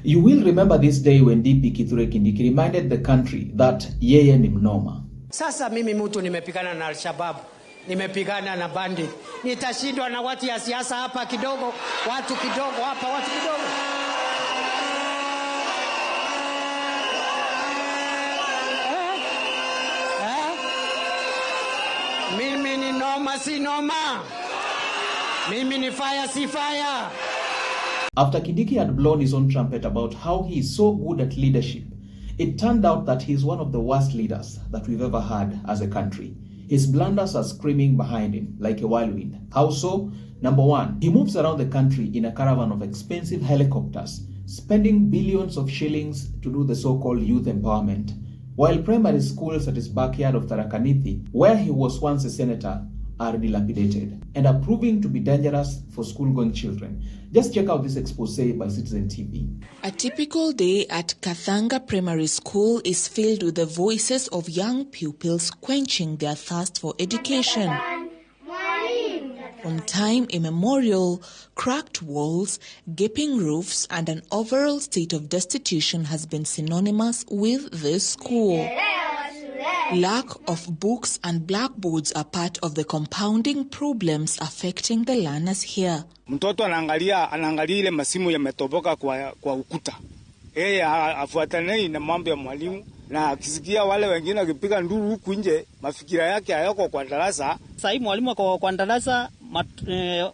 You will remember this day when DP Kithure Kindiki reminded the country that yeye ni mnoma. Sasa mimi mtu nimepigana na Al-Shabaab, nimepigana na bandit. Nitashindwa na watu ya siasa hapa kidogo, watu kidogo hapa, watu kidogo. Mimi ni noma si noma. Mimi ni fire si fire. After Kindiki had blown his own trumpet about how he is so good at leadership, it turned out that he is one of the worst leaders that we've ever had as a country. His blunders are screaming behind him like a whirlwind. How so? Number one, he moves around the country in a caravan of expensive helicopters, spending billions of shillings to do the so-called youth empowerment, while primary schools at his backyard of Tharaka Nithi, where he was once a senator, are dilapidated and are proving to be dangerous for school-going children. Just check out this expose by Citizen TV. A typical day at Kathanga Primary School is filled with the voices of young pupils quenching their thirst for education. From time immemorial, cracked walls, gaping roofs, and an overall state of destitution has been synonymous with this school. Lack of books and blackboards are part of the compounding problems affecting the learners here. Mtoto anaangalia ile masimu yametoboka kwa ukuta. Yeye afuatane na mambo ya mwalimu, na akisikia wale wengine wakipiga nduru huku nje, mafikira yake hayako kwa darasa. Sasa mwalimu ako kwa darasa,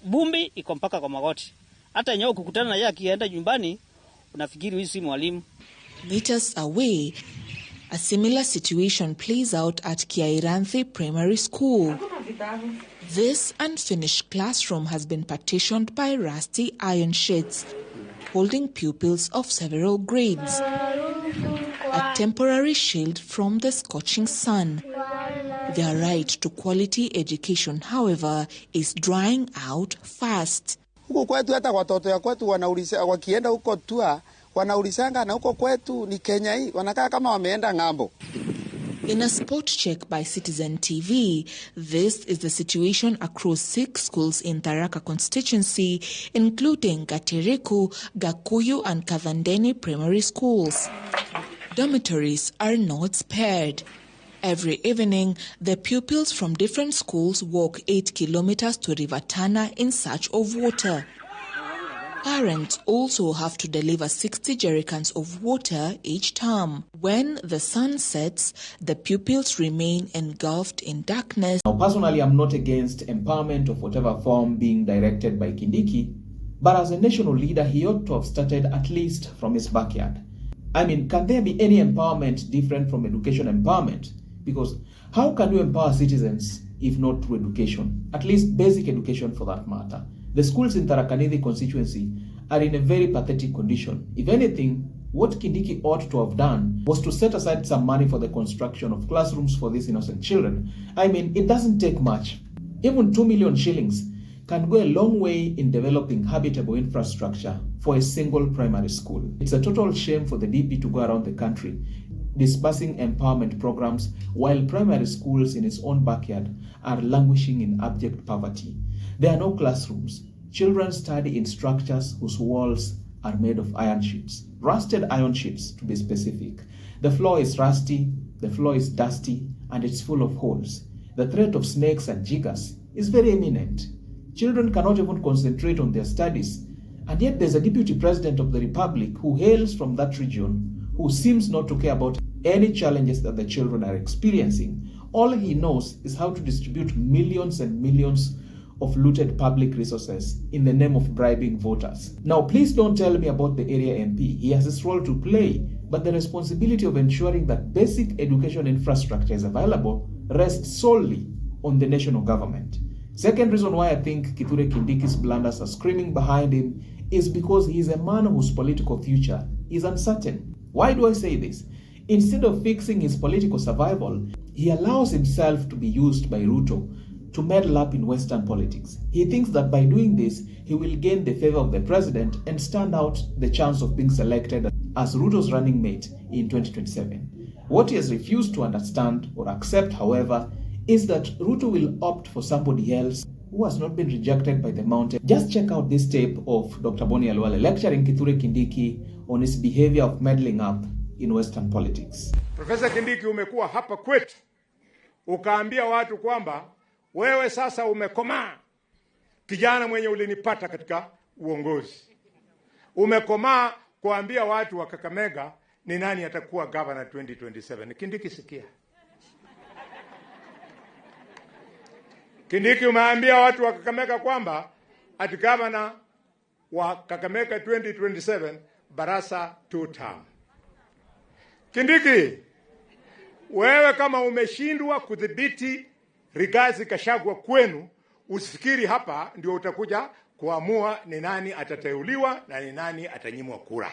bumbi iko mpaka kwa magoti. Hata yenyewe ukikutana na yeye akienda nyumbani, unafikiri huyu si mwalimu. Meters away, a similar situation plays out at Kiairanthi Primary School. This unfinished classroom has been partitioned by rusty iron sheets, holding pupils of several grades. A temporary shield from the scorching sun. Their right to quality education, however, is drying out fast. Huko kwetu hata watoto ya kwetu wanauliza, wakienda huko tua wanaulizanga na huko kwetu ni Kenya hii, wanakaa kama wameenda ng'ambo. In a spot check by Citizen TV, this is the situation across 6 schools in Tharaka constituency, including Gateriku, Gakuyu and Kavandeni primary schools. Dormitories are not spared. Every evening, the pupils from different schools walk 8 kilometers to River Tana in search of water. Parents also have to deliver 60 jerricans of water each term. When the sun sets, the pupils remain engulfed in darkness. Now, personally, I'm not against empowerment of whatever form being directed by Kindiki, but as a national leader, he ought to have started at least from his backyard. I mean, can there be any empowerment different from education empowerment? Because how can you empower citizens if not through education? At least basic education for that matter. The schools in Tharaka Nithi constituency are in a very pathetic condition. If anything, what Kindiki ought to have done was to set aside some money for the construction of classrooms for these innocent children. I mean, it doesn't take much. Even 2 million shillings can go a long way in developing habitable infrastructure for a single primary school. It's a total shame for the DP to go around the country dispersing empowerment programs while primary schools in its own backyard are languishing in abject poverty. There are no classrooms. Children study in structures whose walls are made of iron sheets. Rusted iron sheets, to be specific. The floor is rusty, the floor is dusty, and it's full of holes. The threat of snakes and jiggers is very imminent. Children cannot even concentrate on their studies. And yet there's a Deputy President of the Republic who hails from that region who seems not to care about any challenges that the children are experiencing. All he knows is how to distribute millions and millions of looted public resources in the name of bribing voters. Now, please don't tell me about the area MP. He has his role to play, but the responsibility of ensuring that basic education infrastructure is available rests solely on the national government. Second reason why I think Kithure Kindiki's blunders are screaming behind him is because he is a man whose political future is uncertain. Why do I say this? Instead of fixing his political survival, he allows himself to be used by Ruto to meddle up in Western politics. He thinks that by doing this, he will gain the favor of the president and stand out the chance of being selected as Ruto's running mate in 2027. What he has refused to understand or accept, however, is that Ruto will opt for somebody else who has not been rejected by the mountain. Just check out this tape of Dr. Boni Alwale lecturing Kithure Kindiki on his behavior of meddling up in Western politics. Profesa Kindiki, umekuwa hapa kwetu ukaambia watu kwamba wewe sasa umekomaa, kijana mwenye ulinipata katika uongozi. Umekomaa kuambia watu wa Kakamega ni nani atakuwa governor 2027. Kindiki, sikia. Kindiki, umeambia watu wa Kakamega kwamba ati governor wa Kakamega 2027 Barasa 2 term. Kindiki, wewe kama umeshindwa kudhibiti Rigathi Gachagua kwenu, usifikiri hapa ndio utakuja kuamua ni nani atateuliwa na ni nani atanyimwa kura.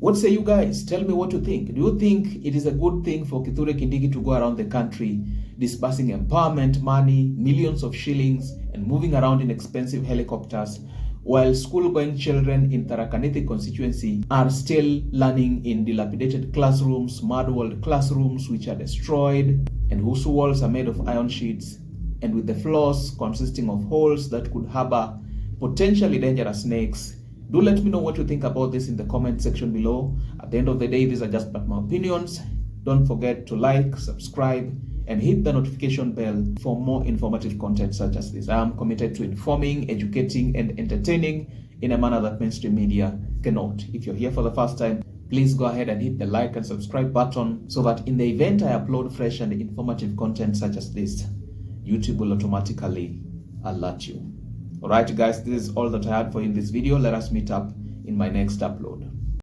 What say you guys? Tell me what you think. Do you think it is a good thing for Kithure Kindiki to go around the country disbursing empowerment money, millions of shillings, and moving around in expensive helicopters, while school-going children in Tharaka Nithi constituency are still learning in dilapidated classrooms, mud-walled classrooms which are destroyed, and whose walls are made of iron sheets, and with the floors consisting of holes that could harbor potentially dangerous snakes? Do let me know what you think about this in the comment section below. At the end of the day, these are just but my opinions. Don't forget to like, subscribe, and hit the notification bell for more informative content such as this. I am committed to informing, educating, and entertaining in a manner that mainstream media cannot. If you're here for the first time, please go ahead and hit the like and subscribe button so that in the event I upload fresh and informative content such as this, YouTube will automatically alert you. Alright guys, this is all that I had for you in this video. Let us meet up in my next upload.